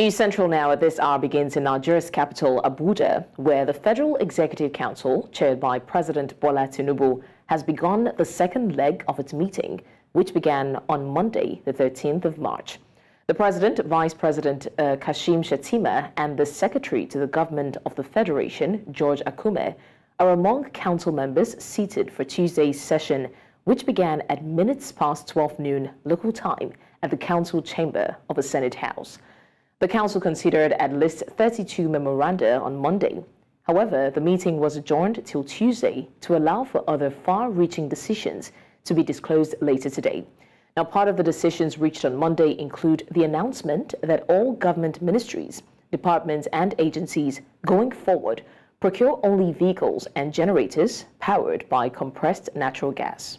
News Central now at this hour begins in Nigeria's capital, Abuja, where the Federal Executive Council, chaired by President Bola Tinubu, has begun the second leg of its meeting, which began on Monday, the 13th of March. The President, Vice President Kashim, Shettima, and the Secretary to the Government of the Federation, George Akume, are among council members seated for Tuesday's session, which began at minutes past 12 noon local time at the Council Chamber of the Senate House. The Council considered at least 32 memoranda on Monday. However, the meeting was adjourned till Tuesday to allow for other far-reaching decisions to be disclosed later today. Now, part of the decisions reached on Monday include the announcement that all government ministries, departments, and agencies going forward procure only vehicles and generators powered by compressed natural gas.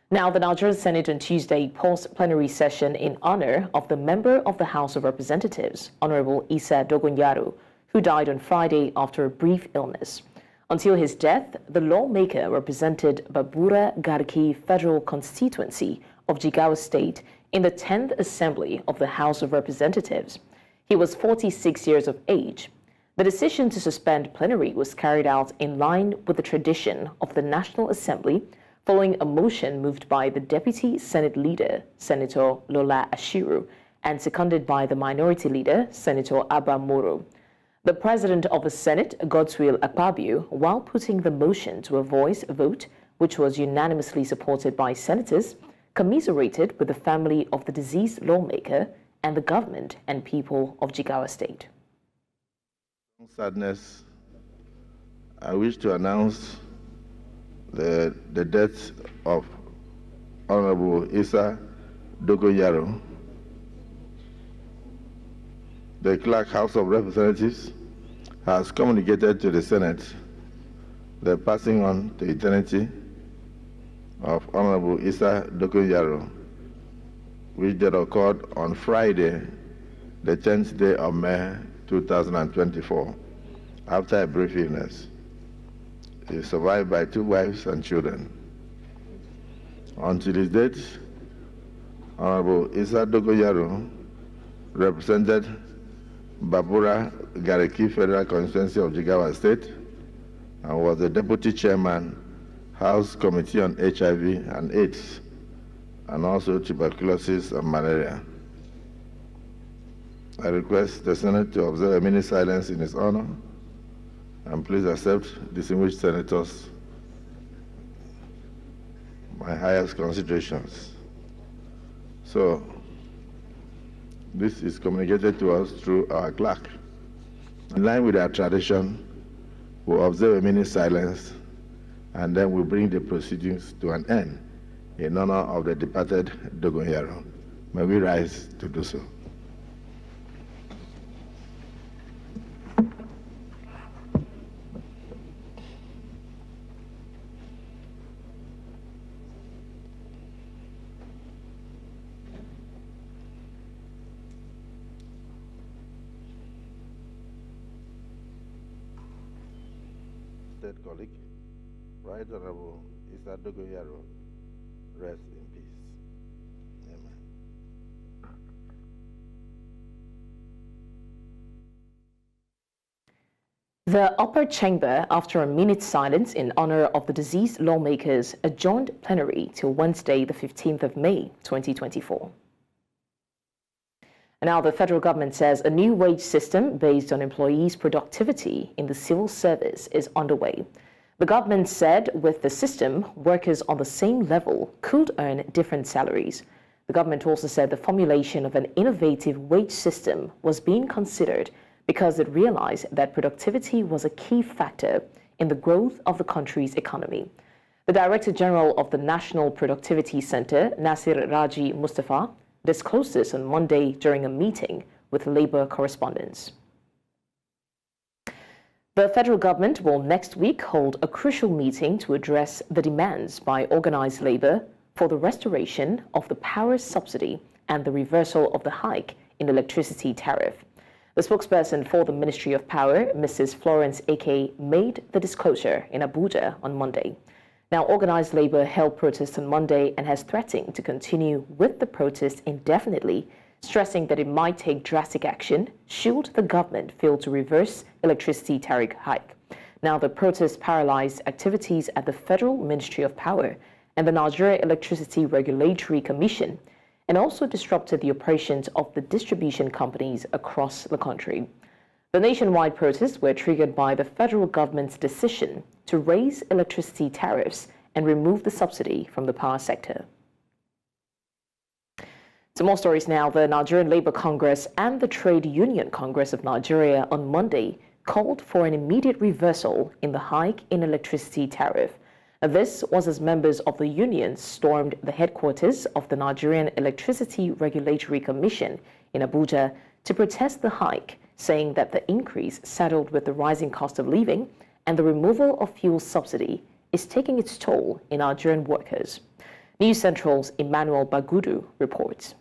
Now, the Nigerian Senate on Tuesday paused plenary session in honor of the member of the House of Representatives, Honorable Isa Dogonyaro, who died on Friday after a brief illness. Until his death, the lawmaker represented Babura Garki Federal Constituency of Jigawa State in the 10th Assembly of the House of Representatives. He was 46 years of age. The decision to suspend plenary was carried out in line with the tradition of the National Assembly, following a motion moved by the Deputy Senate Leader, Senator Lola Ashiru, and seconded by the Minority Leader, Senator Abba Moro. The President of the Senate, Godswill Akpabio, while putting the motion to a voice vote, which was unanimously supported by senators, commiserated with the family of the deceased lawmaker and the government and people of Jigawa State. Sadness, I wish to announce the death of Honorable Isa Dogonyaro. The Clerk House of Representatives has communicated to the Senate the passing on to eternity of Honorable Isa Dogonyaro, which had occurred on Friday, the 10th day of May 2024, after a brief illness. He is survived by 2 wives and children. Until his death, Honorable Isa Dogonyaro represented Babura Garki Federal Constituency of Jigawa State and was the Deputy Chairman, House Committee on HIV and AIDS, and also tuberculosis and malaria. I request the Senate to observe a minute silence in his honor, and please accept, distinguished senators, my highest considerations. So, this is communicated to us through our clerk. In line with our tradition, we'll observe a minute silence, and then we'll bring the proceedings to an end in honor of the departed Dogonyaro. May we rise to do so. State colleague, Right Honorable Isa Dogonyaro, rest in peace. Amen. The upper chamber, after a minute's silence in honor of the deceased lawmakers, adjourned plenary till Wednesday, the 15th of May, 2024. And now the federal government says a new wage system based on employees' productivity in the civil service is underway. The government said with the system, workers on the same level could earn different salaries. The government also said the formulation of an innovative wage system was being considered because it realized that productivity was a key factor in the growth of the country's economy. The Director General of the National Productivity Center, Nasir Raji Mustafa, disclosed this on Monday during a meeting with labor correspondents. The federal government will next week hold a crucial meeting to address the demands by organized labor for the restoration of the power subsidy and the reversal of the hike in electricity tariff. The spokesperson for the Ministry of Power, Mrs. Florence Eke, made the disclosure in Abuja on Monday. Now, organized labor held protests on Monday and has threatened to continue with the protest indefinitely stressing that it might take drastic action should the government fail to reverse electricity tariff hike. Now, the protests paralyzed activities at the Federal Ministry of Power and the Nigeria Electricity Regulatory Commission, and also disrupted the operations of the distribution companies across the country. The nationwide protests were triggered by the federal government's decision to raise electricity tariffs and remove the subsidy from the power sector. To more stories now, the Nigerian Labour Congress and the Trade Union Congress of Nigeria on Monday called for an immediate reversal in the hike in electricity tariff. This was as members of the union stormed the headquarters of the Nigerian Electricity Regulatory Commission in Abuja to protest the hike, saying that the increase saddled with the rising cost of living and the removal of fuel subsidy is taking its toll in Nigerian workers. News Central's Emmanuel Bagudu reports.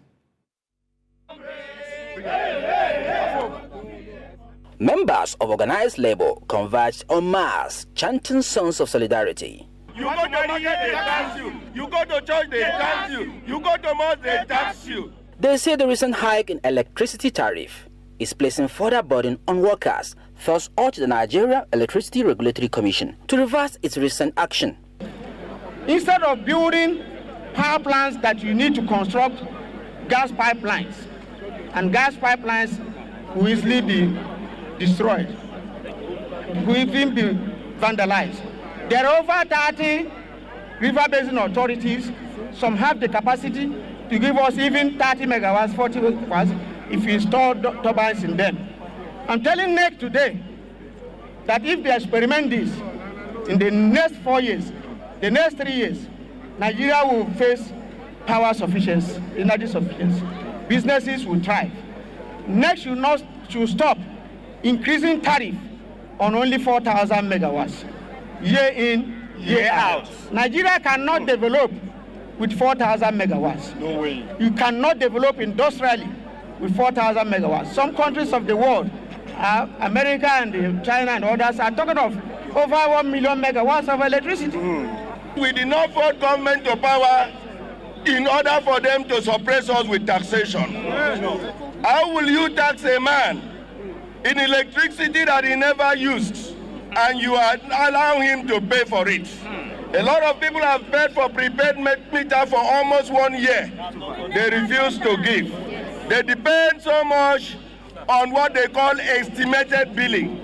Members of organized labor converged en masse, chanting songs of solidarity. You go to market, they tax you. You go to church, they tax you. You go to mosque, they tax you. They say the recent hike in electricity tariff is placing further burden on workers, thus urged the Nigeria Electricity Regulatory Commission to reverse its recent action. Instead of building power plants that you need to construct gas pipelines, and gas pipelines will easily be destroyed, will even be vandalized. There are over 30 river basin authorities. Some have the capacity to give us even 30 megawatts, 40 megawatts, if we install turbines in them. I'm telling NEC today that if they experiment this in the next 4 years, the next 3 years, Nigeria will face power sufficiency, energy sufficiency. Businesses will thrive. NEC should stop increasing tariff on only 4,000 megawatts, year in, year out. Nigeria cannot develop with 4,000 megawatts. No way. You cannot develop industrially with 4,000 megawatts. Some countries of the world, America and China and others, are talking of over 1 million megawatts of electricity. We did not vote government to power in order for them to suppress us with taxation. How will you tax a man in electricity that he never used and you are allowing him to pay for it? A lot of people have paid for prepaid meter for almost 1 year. They refuse to give. They depend so much on what they call estimated billing.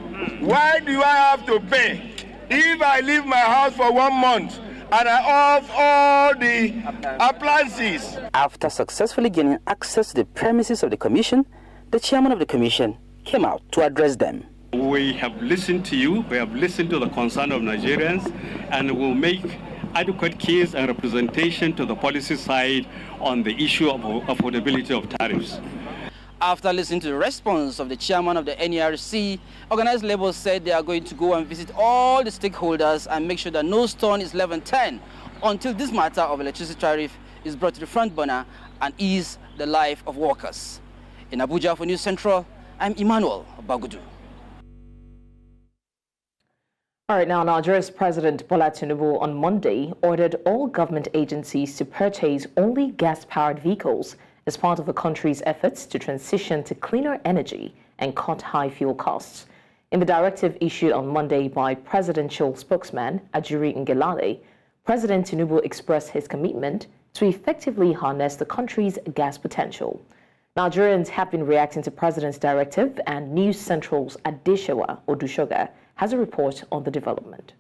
Why do I have to pay if I leave my house for 1 month and I off all the appliances? After successfully gaining access to the premises of the commission, the chairman of the commission came out to address them. We have listened to you, we have listened to the concern of Nigerians, and will make adequate case and representation to the policy side on the issue of affordability of tariffs. After listening to the response of the chairman of the NERC, organized labor said they are going to go and visit all the stakeholders and make sure that no stone is left unturned until this matter of electricity tariff is brought to the front burner and ease the life of workers. In Abuja for News Central, I'm Emmanuel Bagudu. All right, now Nigeria's President Bola Tinubu on Monday ordered all government agencies to purchase only gas-powered vehicles as part of the country's efforts to transition to cleaner energy and cut high fuel costs. In the directive issued on Monday by presidential spokesman Ajuri Ngelale, President Tinubu expressed his commitment to effectively harness the country's gas potential. Nigerians have been reacting to President's directive, and News Central's Adeshewa Odushoga has a report on the development.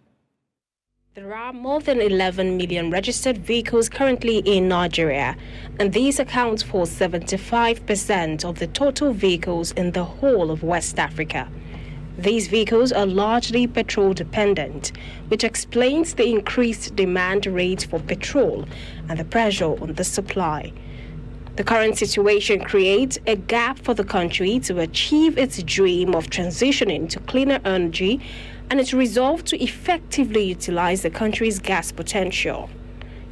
There are more than 11 million registered vehicles currently in Nigeria, and these account for 75% of the total vehicles in the whole of West Africa. These vehicles are largely petrol dependent, which explains the increased demand rate for petrol and the pressure on the supply. The current situation creates a gap for the country to achieve its dream of transitioning to cleaner energy and its resolve to effectively utilize the country's gas potential.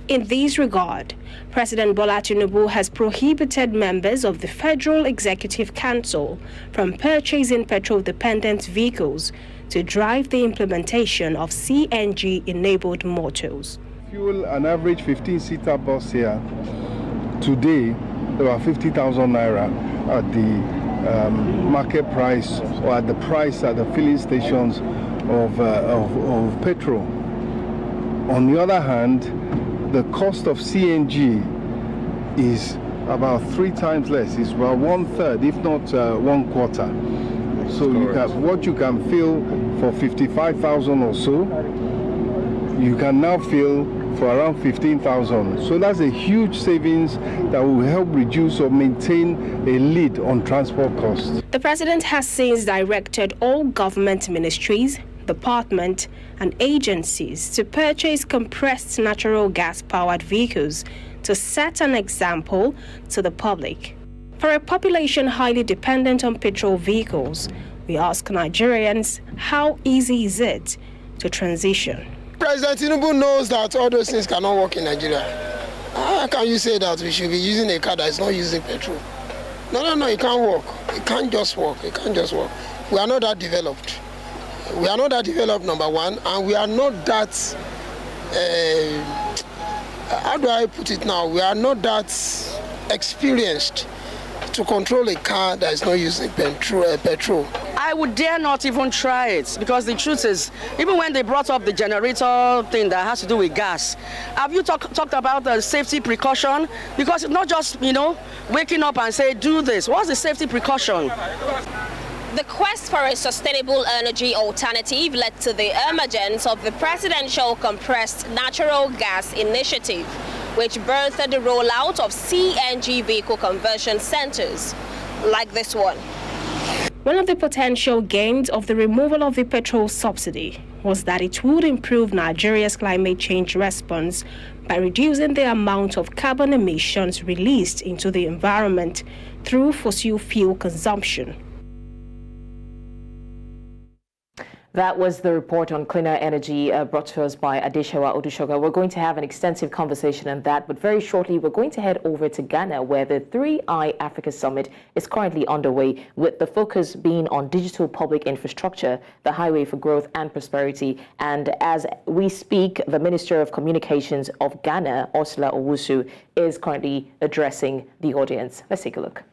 In this regard, President Bola Tinubu has prohibited members of the Federal Executive Council from purchasing petrol-dependent vehicles to drive the implementation of CNG-enabled motors. Fuel an average 15-seater bus here today about 50,000 naira at the market price or at the price at the filling stations of petrol. On the other hand, the cost of CNG is about 3 times less. It's about 1/3, if not 1/4. So what you can fill for 55,000 or so, you can now fill for around 15,000. So that's a huge savings that will help reduce or maintain a lead on transport costs. The president has since directed all government ministries, departments, and agencies to purchase compressed natural gas-powered vehicles to set an example to the public. For a population highly dependent on petrol vehicles, we ask Nigerians, how easy is it to transition? President Tinubu knows that all those things cannot work in Nigeria. How can you say that we should be using a car that is not using petrol? No, it can't work. It can't just work. It can't just work. We are not that developed. We are not that developed, number one, and we are not that, how do I put it now? We are not that experienced to control a car that is not using petrol. I would dare not even try it, because the truth is, even when they brought up the generator thing that has to do with gas, have you talked about the safety precaution? Because it's not just, waking up and say, do this. What's the safety precaution? The quest for a sustainable energy alternative led to the emergence of the Presidential Compressed Natural Gas Initiative, which birthed the rollout of CNG vehicle conversion centers like this one. One of the potential gains of the removal of the petrol subsidy was that it would improve Nigeria's climate change response by reducing the amount of carbon emissions released into the environment through fossil fuel consumption. That was the report on cleaner energy brought to us by Adeshewa Odushoga. We're going to have an extensive conversation on that, but very shortly we're going to head over to Ghana, where the Threei Africa Summit is currently underway, with the focus being on digital public infrastructure, the highway for growth and prosperity. And as we speak, the Minister of Communications of Ghana, Ursula Owusu, is currently addressing the audience. Let's take a look.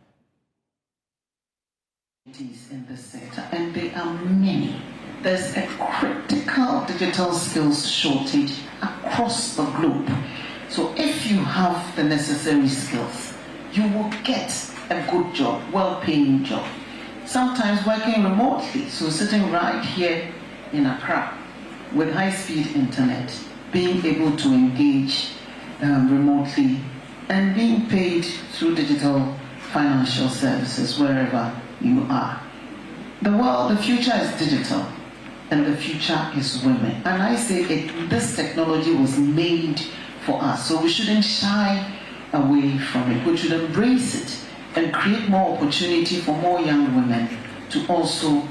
In this sector, and there are many. There's a critical digital skills shortage across the globe. So if you have the necessary skills, you will get a good job, well-paying job. Sometimes working remotely, so sitting right here in Accra with high-speed internet, being able to engage remotely and being paid through digital financial services wherever you are. The future is digital. And the future is women. And I say this technology was made for us, so we shouldn't shy away from it. We should embrace it and create more opportunity for more young women to also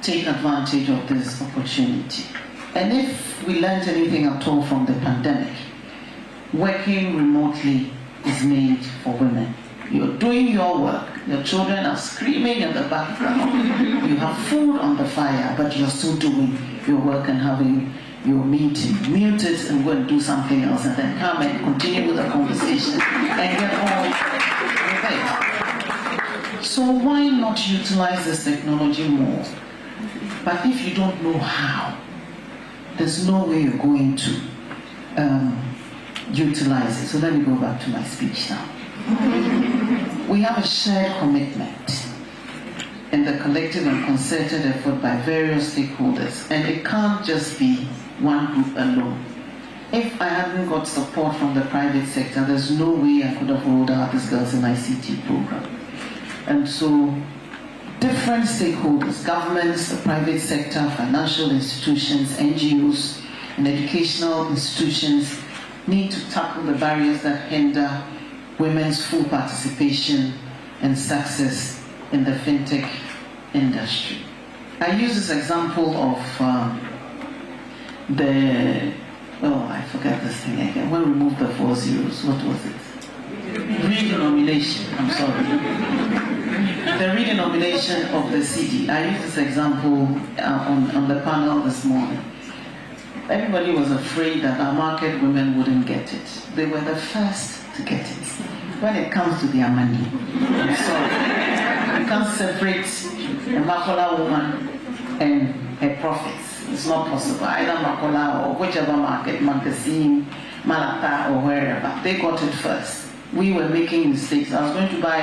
take advantage of this opportunity. And if we learned anything at all from the pandemic, working remotely is made for women. You're doing your work, your children are screaming in the background, you have food on the fire, but you're still doing your work and having your meeting. Mute it and go and do something else, and then come and continue with the conversation and get on with it. So why not utilize this technology more? But if you don't know how, there's no way you're going to utilize it. So let me go back to my speech now. We have a shared commitment in the collective and concerted effort by various stakeholders, and it can't just be one group alone. If I hadn't got support from the private sector, there's no way I could have rolled out this Girls in ICT program. And so different stakeholders, governments, the private sector, financial institutions, NGOs, and educational institutions need to tackle the barriers that hinder women's full participation and success in the fintech industry. I use this example of I forgot this thing again. We removed the 4 zeros. What was it? Redenomination. I'm sorry. The redenomination of the CD. I used this example on the panel this morning. Everybody was afraid that our market women wouldn't get it. They were the first to get it. when it comes to their money. I'm sorry. You can't separate a Makola woman and her profits. It's not possible. Either Makola or whichever market, Mankasim, Malata, or wherever. They got it first. We were making mistakes. I was going to buy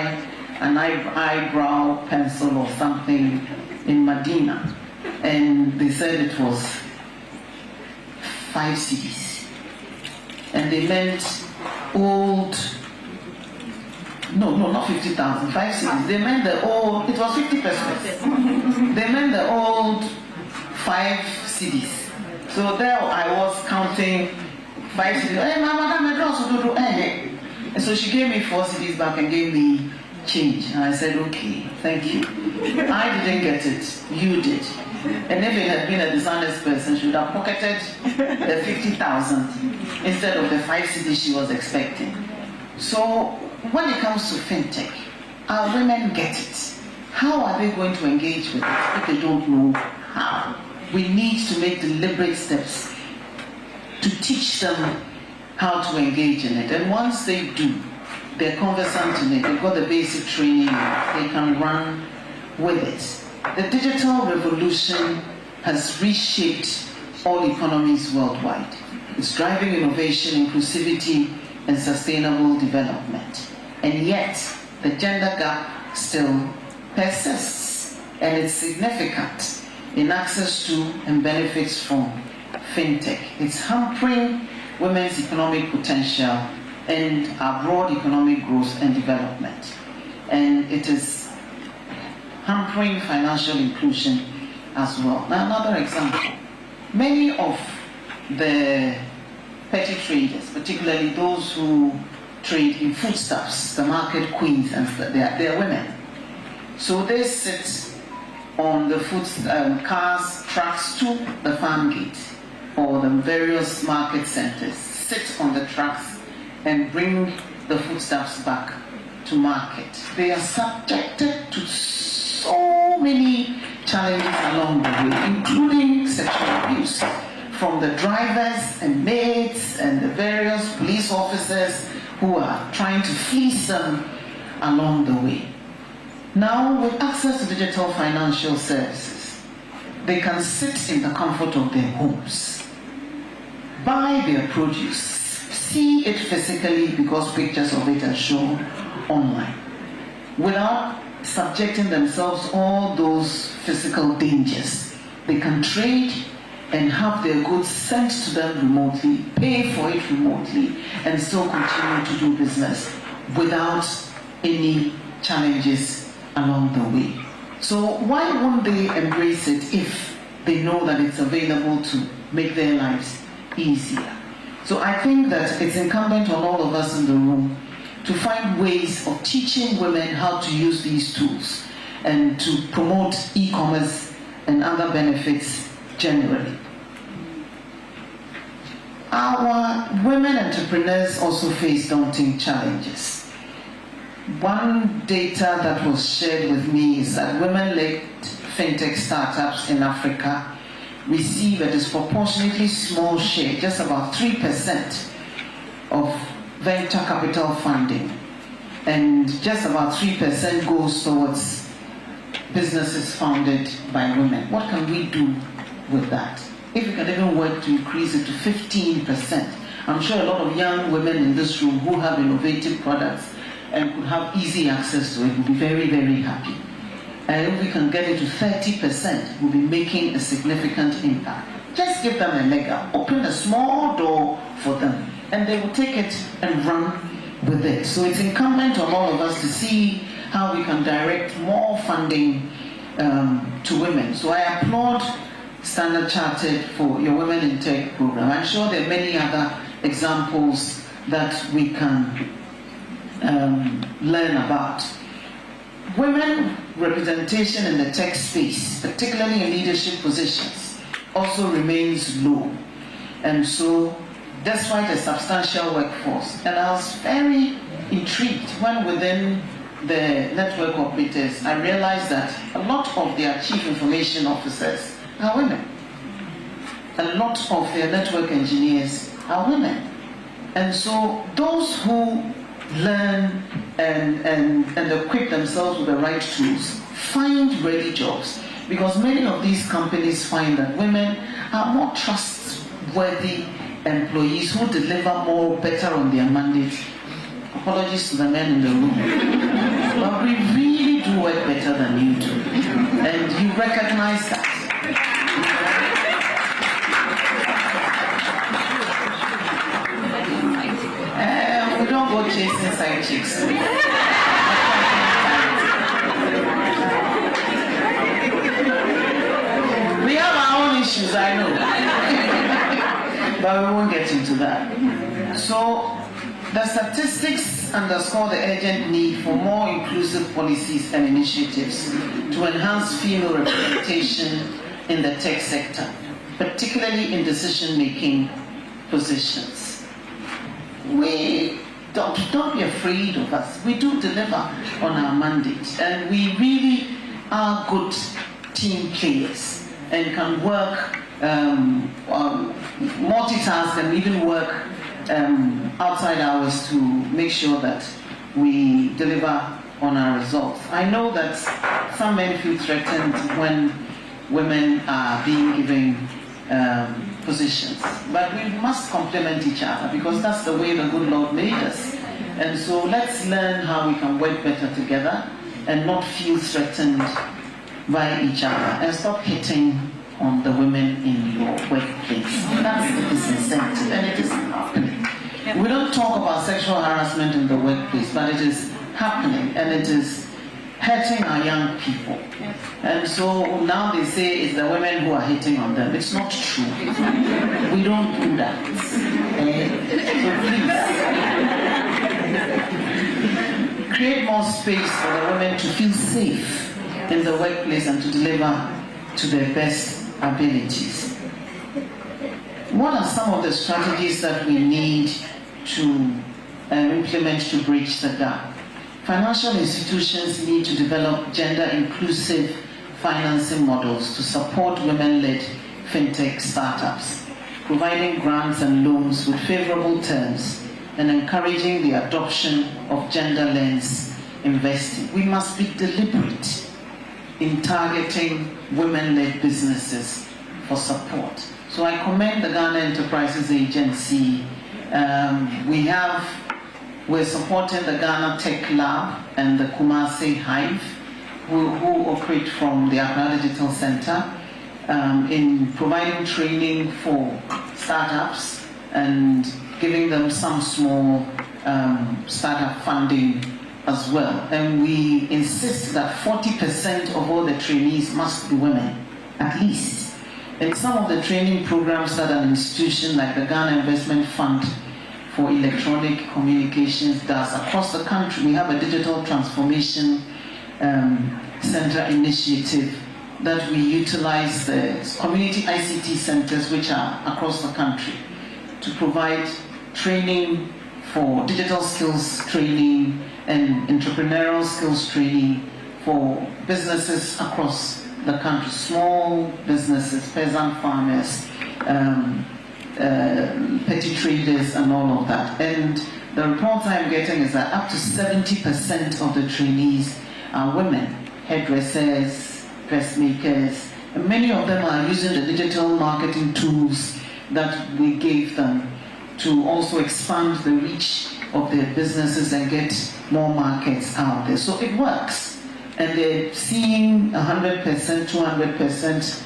an eyebrow pencil or something in Medina, and they said it was 5 cedis. And they meant old, no, not 50,000, 5 cedis. They meant the old, it was 50 pesos. They meant the old 5 cedis. So there I was counting 5 cedis. Hey, madam, also do. And so she gave me 4 cedis back and gave me change. And I said, okay, thank you. I didn't get it, you did. And if it had been a dishonest person, she would have pocketed the 50,000 instead of the 5 cedis she was expecting. So when it comes to fintech, our women get it. How are they going to engage with it if they don't know how? We need to make deliberate steps to teach them how to engage in it. And once they do, they're conversant in it, they've got the basic training, they can run with it. The digital revolution has reshaped all economies worldwide. It's driving innovation, inclusivity, and sustainable development. And yet, the gender gap still persists, and it's significant in access to and benefits from fintech. It's hampering women's economic potential and our broad economic growth and development. And it is hampering financial inclusion as well. Now, another example. Many of the petty traders, particularly those who trade in foodstuffs, the market queens, and they're women. So they sit on the cars, trucks to the farm gate or the various market centers, sit on the trucks and bring the foodstuffs back to market. They are subjected to so many challenges along the way, including sexual abuse from the drivers and maids and the various police officers who are trying to fleece them along the way. Now, with access to digital financial services, they can sit in the comfort of their homes, buy their produce, see it physically because pictures of it are shown online, without subjecting themselves to all those physical dangers. They can trade and have their goods sent to them remotely, pay for it remotely, and still continue to do business without any challenges along the way. So why won't they embrace it if they know that it's available to make their lives easier? So I think that it's incumbent on all of us in the room to find ways of teaching women how to use these tools and to promote e-commerce and other benefits generally. Our women entrepreneurs also face daunting challenges. One data that was shared with me is that women-led fintech startups in Africa receive a disproportionately small share, just about 3% of venture capital funding, and just about 3% goes towards businesses founded by women. What can we do with that? If we can even work to increase it to 15%, I'm sure a lot of young women in this room who have innovative products and could have easy access to it will be very, very happy. And if we can get it to 30%, we'll be making a significant impact. Just give them a leg up, open a small door for them, and they will take it and run with it. So it's incumbent on all of us to see how we can direct more funding to women. So I applaud Standard Chartered for your Women in Tech program. I'm sure there are many other examples that we can learn about. Women representation in the tech space, particularly in leadership positions, also remains low. And so, despite a substantial workforce, and I was very intrigued when within the network operators, I realized that a lot of their chief information officers are women. A lot of their network engineers are women. And so those who learn and equip themselves with the right tools, find ready jobs, because many of these companies find that women are more trustworthy employees who deliver better on their mandates. Apologies to the men in the room, but we really do work better than you do, and you recognize that. We don't go chasing side chicks. We have our own issues, I know, but we won't get into that. So the statistics underscore the urgent need for more inclusive policies and initiatives to enhance female representation in the tech sector, particularly in decision-making positions. Don't be afraid of us. We do deliver on our mandate, and we really are good team players and can work, multitask, and even work outside hours to make sure that we deliver on our results. I know that some men feel threatened when women are being given positions, but we must complement each other, because that's the way the good Lord made us. And so let's learn how we can work better together and not feel threatened by each other, and stop hitting on the women in your workplace. That's the disincentive, and it is happening. We don't talk about sexual harassment in the workplace, but it is happening, and it is hurting our young people. And so now they say it's the women who are hitting on them. It's not true. We don't do that. So please, create more space for the women to feel safe in the workplace and to deliver to their best abilities. What are some of the strategies that we need to implement to bridge the gap? Financial institutions need to develop gender-inclusive financing models to support women-led fintech startups, providing grants and loans with favorable terms and encouraging the adoption of gender lens investing. We must be deliberate in targeting women-led businesses for support. So I commend the Ghana Enterprises Agency. We're supporting the Ghana Tech Lab and the Kumasi Hive, who operate from the Accra Digital Center, in providing training for startups and giving them some small startup funding as well. And we insist that 40% of all the trainees must be women, at least. And some of the training programs that an institution like the Ghana Investment Fund for Electronic Communications does across the country. We have a digital transformation center initiative that we utilize the community ICT centers, which are across the country, to provide training for digital skills training and entrepreneurial skills training for businesses across the country, small businesses, peasant farmers, petty traders, and all of that. And the reports I'm getting is that up to 70% of the trainees are women, hairdressers, dressmakers, and many of them are using the digital marketing tools that we gave them to also expand the reach of their businesses and get more markets out there. So it works. And they're seeing 100%, 200%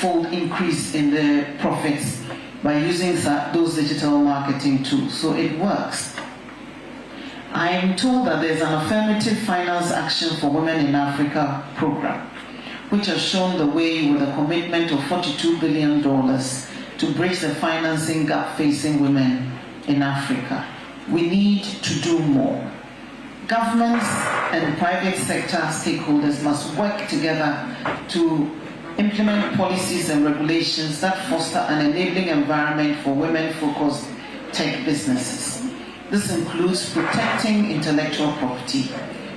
fold increase in their profits by using those digital marketing tools. So it works. I am told that there's an affirmative finance action for women in Africa program, which has shown the way with a commitment of $42 billion to bridge the financing gap facing women in Africa. We need to do more. Governments and private sector stakeholders must work together to implement policies and regulations that foster an enabling environment for women-focused tech businesses. This includes protecting intellectual property,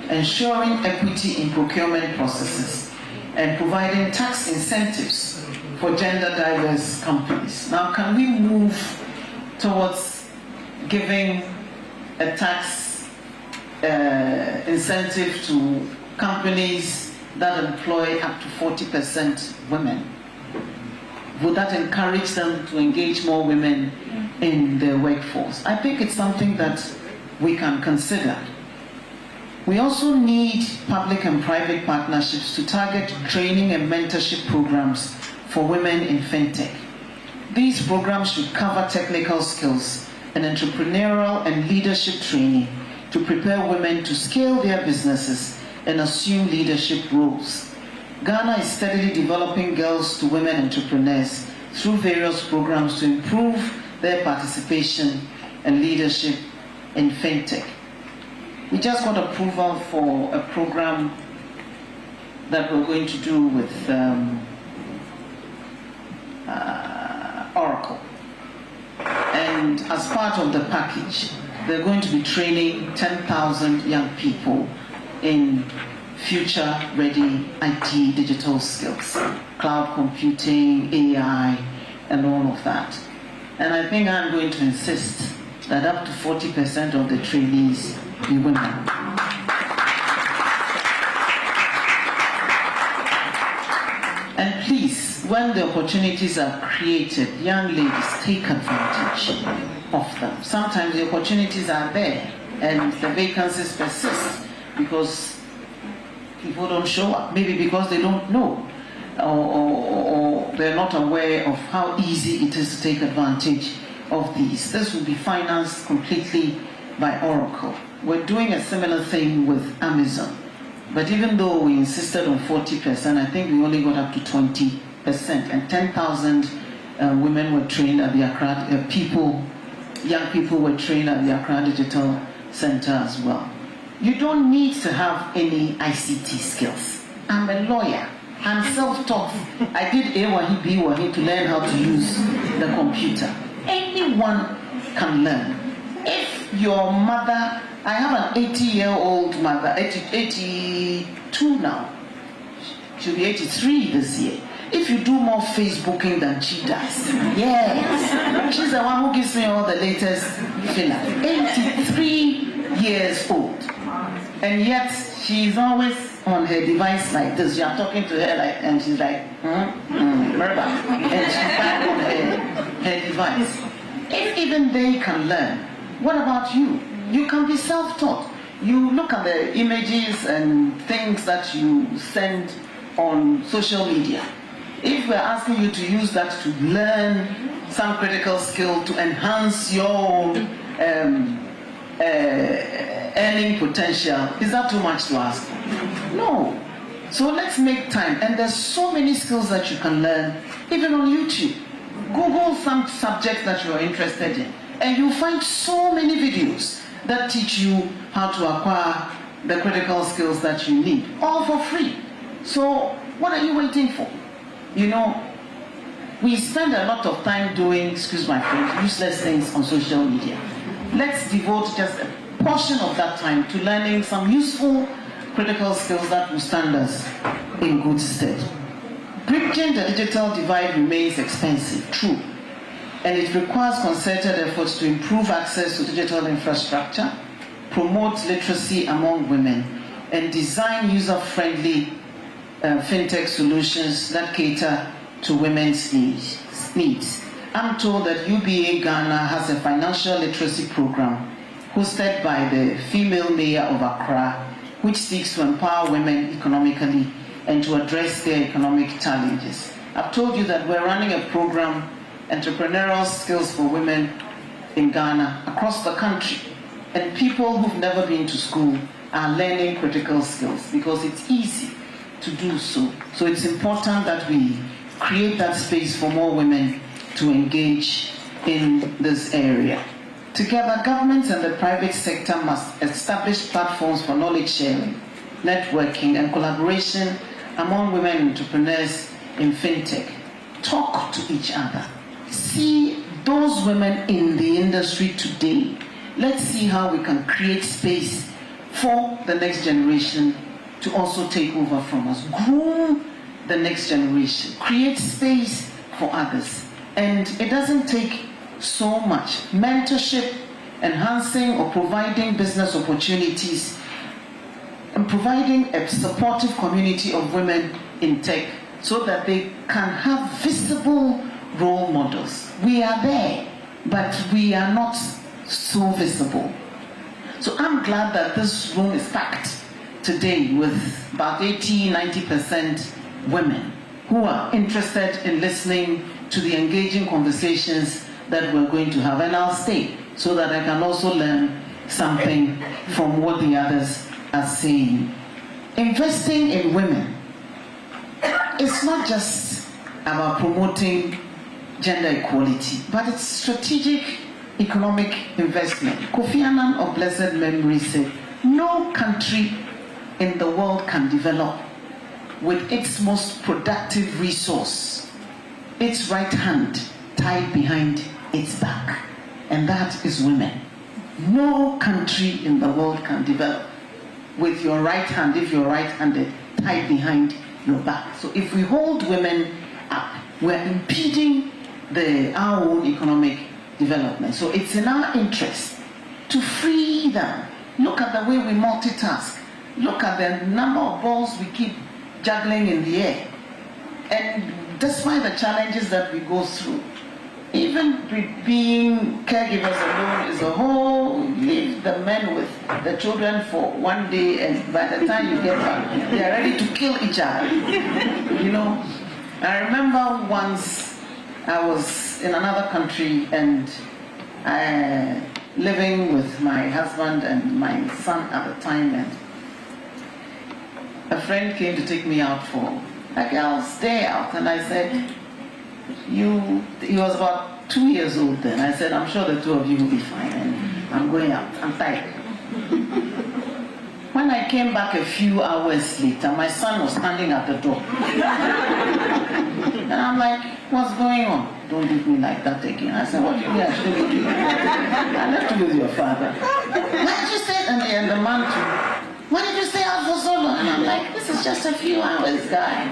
ensuring equity in procurement processes, and providing tax incentives for gender-diverse companies. Now, can we move towards giving a tax incentive to companies that employ up to 40% women? Would that encourage them to engage more women in their workforce? I think it's something that we can consider. We also need public and private partnerships to target training and mentorship programs for women in fintech. These programs should cover technical skills and entrepreneurial and leadership training to prepare women to scale their businesses and assume leadership roles. Ghana is steadily developing girls to women entrepreneurs through various programs to improve their participation and leadership in fintech. We just got approval for a program that we're going to do with Oracle. And as part of the package, they're going to be training 10,000 young people in future-ready IT digital skills, cloud computing, AI, and all of that. And I think I'm going to insist that up to 40% of the trainees be women. And please, when the opportunities are created, young ladies, take advantage of them. Sometimes the opportunities are there and the vacancies persist because people don't show up, maybe because they don't know or they're not aware of how easy it is to take advantage of these. This will be financed completely by Oracle. We're doing a similar thing with Amazon. But even though we insisted on 40%, I think we only got up to 20%. And 10,000 women were trained at the Accra, young people were trained at the Accra Digital Center as well. You don't need to have any ICT skills. I'm a lawyer. I'm self-taught. I did A-Wahi, B-Wahi to learn how to use the computer. Anyone can learn. If your mother, I have an 80-year-old mother, 82 now. She'll be 83 this year. If you do more Facebooking than she does, yes. She's the one who gives me all the latest filler. 83 years old. And yet, she's always on her device like this. You're talking to her like, and she's like, remember? And she's back on her device. If even they can learn, what about you? You can be self-taught. You look at the images and things that you send on social media. If we're asking you to use that to learn some critical skill to enhance your own earning potential, is that too much to ask? No. So let's make time. And there's so many skills that you can learn, even on YouTube. Google some subjects that you're interested in, and you'll find so many videos that teach you how to acquire the critical skills that you need, all for free. So what are you waiting for? You know, we spend a lot of time doing, excuse my French, useless things on social media. Let's devote just a portion of that time to learning some useful critical skills that will stand us in good stead. Bridging the digital divide remains expensive, true, and it requires concerted efforts to improve access to digital infrastructure, promote literacy among women, and design user-friendly fintech solutions that cater to women's needs. I'm told that UBA Ghana has a financial literacy program hosted by the female mayor of Accra, which seeks to empower women economically and to address their economic challenges. I've told you that we're running a program, Entrepreneurial Skills for Women in Ghana, across the country. And people who've never been to school are learning critical skills because it's easy to do so. So it's important that we create that space for more women to engage in this area. Together, governments and the private sector must establish platforms for knowledge sharing, networking, and collaboration among women entrepreneurs in fintech. Talk to each other. See those women in the industry today. Let's see how we can create space for the next generation to also take over from us. Groom the next generation. Create space for others. And it doesn't take so much. Mentorship enhancing or providing business opportunities, and providing a supportive community of women in tech so that they can have visible role models. We are there, but we are not so visible. So I'm glad that this room is packed today with about 80-90% women who are interested in listening to the engaging conversations that we're going to have. And I'll stay so that I can also learn something from what the others are saying. Investing in women, it's not just about promoting gender equality, but it's strategic economic investment. Kofi Annan of blessed memory said, no country in the world can develop with its most productive resource, its right hand tied behind its back, and that is women. No country in the world can develop with your right hand, if you're right-handed, tied behind your back. So if we hold women up, we're impeding our own economic development. So it's in our interest to free them. Look at the way we multitask. Look at the number of balls we keep juggling in the air. And despite the challenges that we go through, even being caregivers alone is a whole, leave the men with the children for one day, and by the time you get back, they are ready to kill each other. You know, I remember once I was in another country and living with my husband and my son at the time, and a friend came to take me out for a girl's day out, and I said, he was about 2 years old then. I said, I'm sure the two of you will be fine, and I'm going out, I'm tired. When I came back a few hours later, my son was standing at the door. And I'm like, what's going on? Don't leave me like that again. I said, what do you mean I should leave you? I left you with your father. Why did you stay? And the man too. Why did you stay out for so long? And I'm like, this is just a few hours, guy.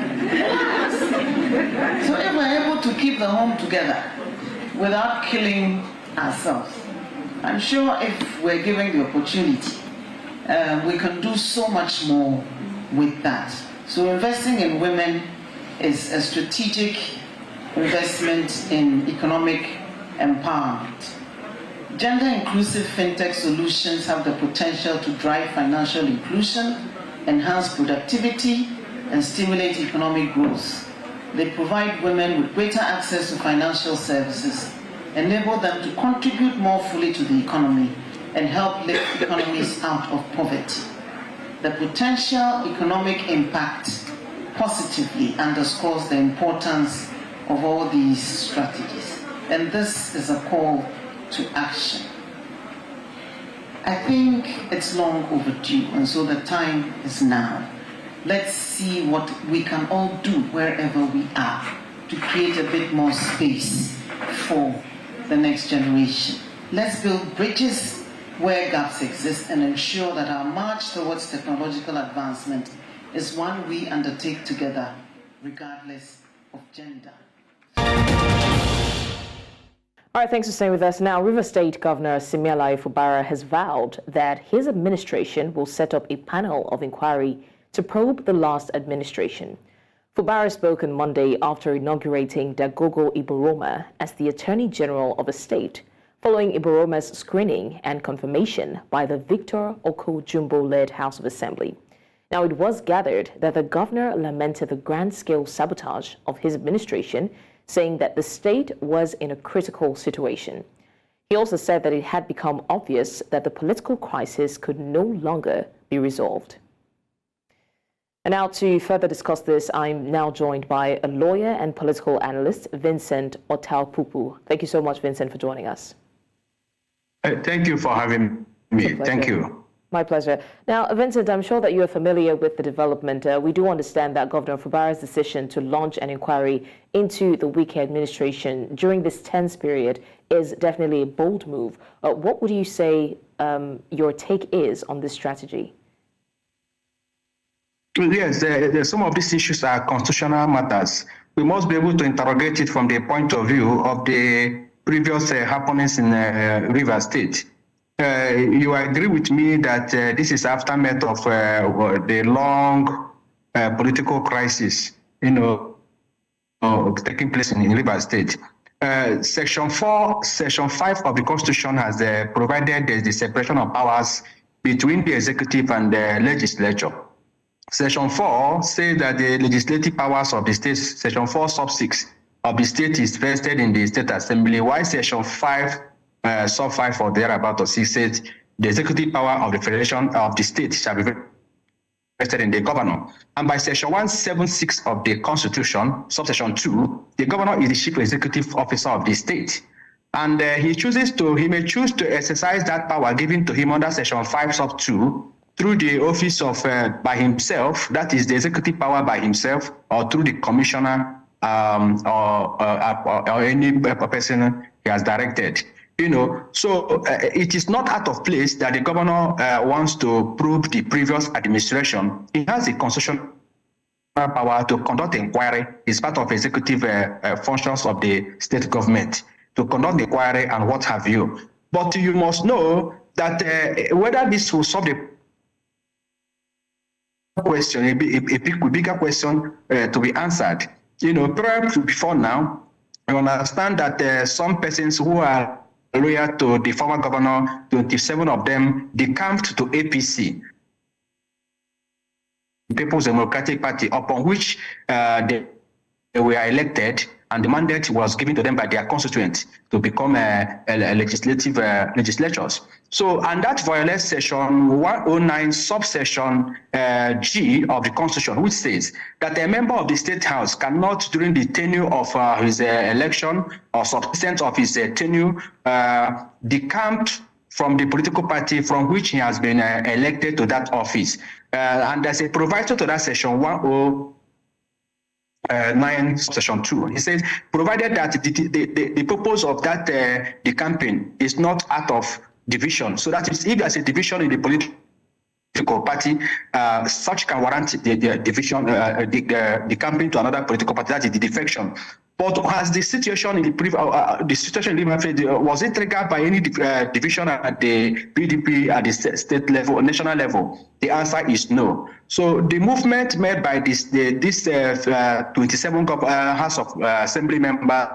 So if we're able to keep the home together without killing ourselves, I'm sure if we're given the opportunity, we can do so much more with that. So investing in women is a strategic investment in economic empowerment. Gender-inclusive fintech solutions have the potential to drive financial inclusion, enhance productivity, and stimulate economic growth. They provide women with greater access to financial services, enable them to contribute more fully to the economy, and help lift economies out of poverty. The potential economic impact positively underscores the importance of all these strategies. And this is a call to action. I think it's long overdue, and so the time is now. Let's see what we can all do wherever we are to create a bit more space for the next generation. Let's build bridges where gaps exist and ensure that our march towards technological advancement is one we undertake together, regardless of gender. All right, thanks for staying with us. Now, River State Governor Simealayo Fubara has vowed that his administration will set up a panel of inquiry to probe the last administration. Fubara spoke on Monday after inaugurating Dagogo Iboroma as the Attorney General of a state, following Iboroma's screening and confirmation by the Victor Oko Jumbo-led House of Assembly. Now, it was gathered that the governor lamented the grand-scale sabotage of his administration, saying that the state was in a critical situation. He also said that it had become obvious that the political crisis could no longer be resolved. And now to further discuss this, I'm now joined by a lawyer and political analyst, Vincent Otal-Pupu. Thank you so much, Vincent, for joining us. Thank you for having me. Thank you. My pleasure. Now, Vincent, I'm sure that you are familiar with the development. We do understand that Governor Fubara's decision to launch an inquiry into the Wike administration during this tense period is definitely a bold move. What would you say your take is on this strategy? Yes, some of these issues are constitutional matters. We must be able to interrogate it from the point of view of the previous happenings in River State. you agree with me that this is aftermath of the long political crisis, taking place in Rivers State. Section 5 of the Constitution has provided the separation of powers between the executive and the legislature. Section 4 says that the legislative powers of the state, Section 4 sub 6 of the state is vested in the State Assembly, while Section 5 sub 5 or thereabout or 6 says the executive power of the Federation of the state shall be vested in the governor. And by Section 176 of the Constitution, subsection 2, the governor is the chief executive officer of the state. And he may choose to exercise that power given to him under Section 5 sub 2 through the office of by himself, that is the executive power by himself, or through the commissioner or any person he has directed. So it is not out of place that the governor wants to probe the previous administration. He has the constitutional power to conduct inquiry. It's part of executive functions of the state government to conduct inquiry and what have you. But you must know that whether this will solve the question, a bigger question to be answered. Perhaps before now, you understand that some persons who are loyal to the former governor, 27 of them decamped to APC, People's Democratic Party, upon which they were elected, and the mandate was given to them by their constituents to become legislatures. So, and that violates Section 109, subsection G of the Constitution, which says that a member of the State House cannot, during the tenure of his election or substance of his tenure, decamp from the political party from which he has been elected to that office. And there's a proviso to that Section 109, subsection 2. He says, provided that the purpose of that the campaign is not out of division. So that is, if there's a division in the political party, such can warrant the division, the campaign to another political party. That is the defection. But has the situation in the situation in Liverpool, was it triggered by any division at the PDP at the state level, national level? The answer is no. So the movement made by this 27 House of Assembly members,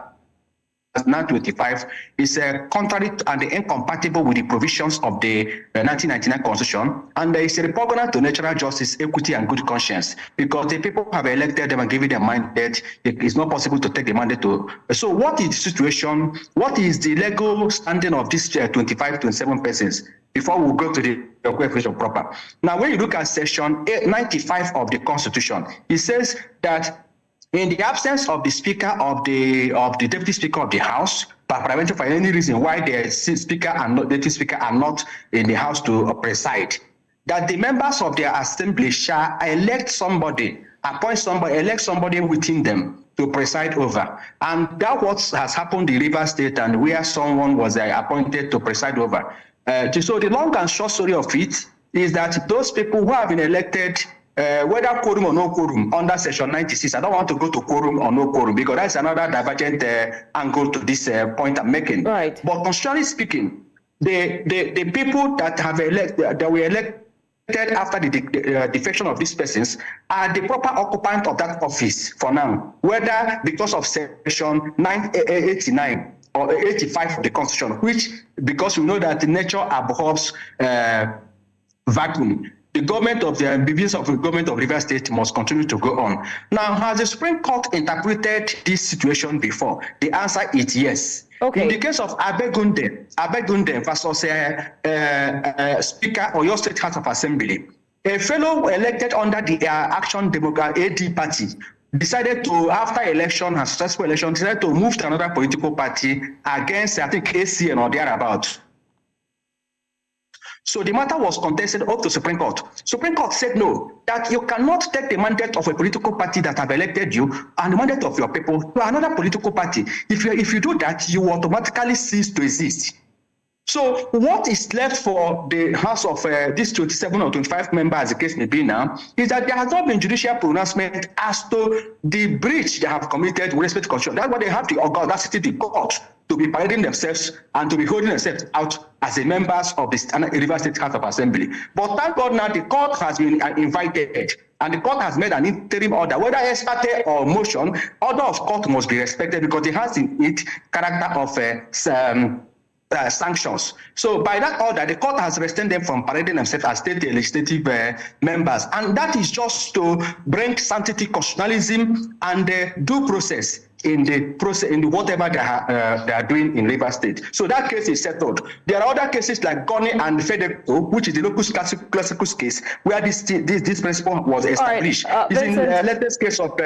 now 25, is contrary and incompatible with the provisions of the 1999 Constitution, and is repugnant to natural justice, equity, and good conscience, because the people have elected them and given them mandate. It is not possible to take the mandate to. So what is the situation? What is the legal standing of these 27 persons? Before we go to the question proper. Now, when you look at Section 95 of the Constitution, it says that in the absence of the Speaker of the Deputy Speaker of the House, prevented for any reason why the Speaker and Deputy Speaker are not in the House to preside, that the members of their assembly shall elect somebody, elect somebody within them to preside over. And that what has happened in Rivers State, and where someone was appointed to preside over. So the long and short story of it is that those people who have been elected, whether quorum or no quorum, under Section 96, I don't want to go to quorum or no quorum because that's another divergent angle to this point I'm making. Right. But constitutionally speaking, the people that have that were elected after the defection of these persons are the proper occupant of that office for now, whether because of Section 989 or 85 of the Constitution, which, because we know that the nature abhors vacuum, the government of the ambitions of the government of Rivers State must continue to go on. Now, has the Supreme Court interpreted this situation before? The answer is yes. Okay. In the case of Abegunde versus Speaker of your State House of Assembly, a fellow elected under the Action Democrat AD party decided to, after election and successful election, decided to move to another political party against, I think, ACN or thereabouts. So the matter was contested up to Supreme Court. Supreme Court said no, that you cannot take the mandate of a political party that have elected you and the mandate of your people to another political party. If you do that, you automatically cease to exist. So what is left for the House of these 27 or 25 members, as the case may be now, is that there has not been judicial pronouncement as to the breach they have committed with respect to constitution. That's why they have the audacity, the court, to be parading themselves and to be holding themselves out as the members of the River State House of Assembly. But thank God now the court has been invited, and the court has made an interim order, whether ex parte or motion. Order of court must be respected because it has in it character of sanctions. So by that order, the court has restrained them from parading themselves as state legislative members, and that is just to bring sanctity, constitutionalism, and due process in the whatever they are doing in River State. So that case is settled. There are other cases like Goni and Federation, which is the locus classicus case, where this principle was established. It's in the latest case of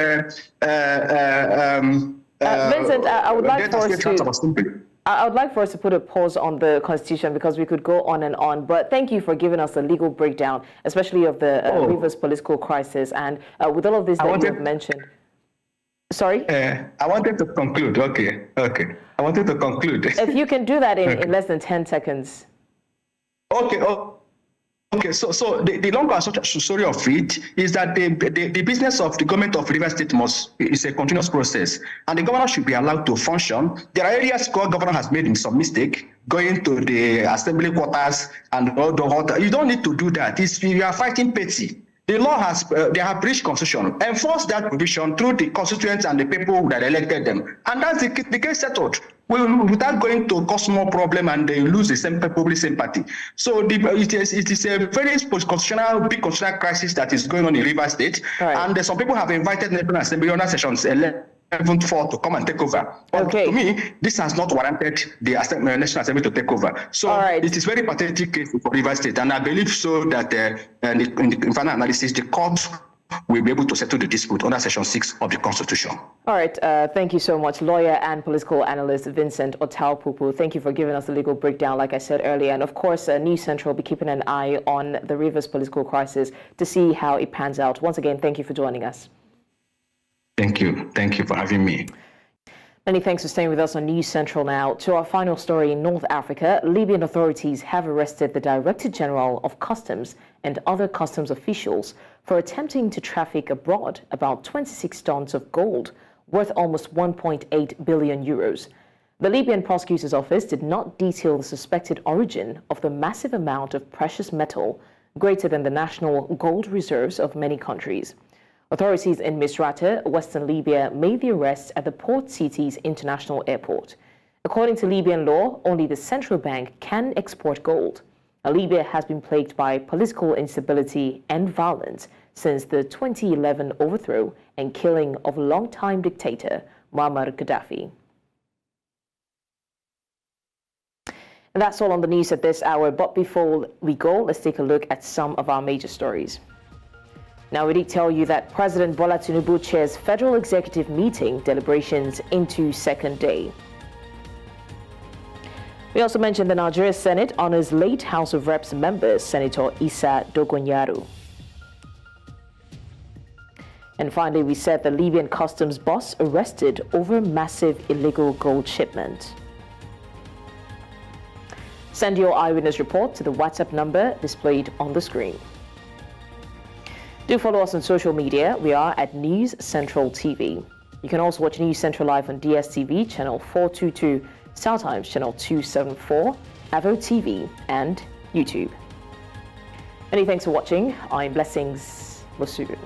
Vincent, I would like for us to put a pause on the Constitution because we could go on and on. But thank you for giving us a legal breakdown, especially of the Rivers political crisis. And with all of this that you have mentioned. Sorry? I wanted to conclude. Okay. I wanted to conclude. If you can do that in less than 10 seconds. Okay, so the long story of it is that the business of the government of River State is a continuous process, and the governor should be allowed to function. There are areas where governor has made some mistake, going to the assembly quarters and all the. You don't need to do that. You are fighting petty. The law has, they have breached constitution. Enforce that provision through the constituents and the people that elected them. And that's the case settled. Without going to cause more problem and they lose the public sympathy. So it is a very big constitutional crisis that is going on in River State. Right. And some people have invited National Assembly under sessions 11-4 to come and take over. But to me, this has not warranted the National Assembly to take over. So it is very pathetic case for River State, and I believe so that in final analysis, the court will be able to settle the dispute under Section 6 of the Constitution. All right. Thank you so much, lawyer and political analyst Vincent Otao-Pupu. Thank you for giving us a legal breakdown, like I said earlier. And of course, News Central will be keeping an eye on the Rivers political crisis to see how it pans out. Once again, thank you for joining us. Thank you. Thank you for having me. Many thanks for staying with us on News Central now. To our final story in North Africa, Libyan authorities have arrested the Director General of Customs and other customs officials for attempting to traffic abroad about 26 tons of gold, worth almost 1.8 billion euros. The Libyan prosecutor's office did not detail the suspected origin of the massive amount of precious metal, greater than the national gold reserves of many countries. Authorities in Misrata, Western Libya, made the arrest at the port city's international airport. According to Libyan law, only the central bank can export gold. Libya has been plagued by political instability and violence since the 2011 overthrow and killing of longtime dictator Muammar Gaddafi. And that's all on the news at this hour. But before we go, let's take a look at some of our major stories. Now, we did tell you that President Bola Tinubu chairs Federal Executive Meeting deliberations into second day. We also mentioned the Nigeria Senate honors late House of Reps member Senator Issa Dogonyaru. And finally, we said the Libyan customs boss arrested over massive illegal gold shipment. Send your eyewitness report to the WhatsApp number displayed on the screen. Do follow us on social media. We are at News Central TV. You can also watch News Central live on DSTV, channel 422, StarTimes, channel 274, Avo TV, and YouTube. Many thanks for watching. I'm Blessings Masudu.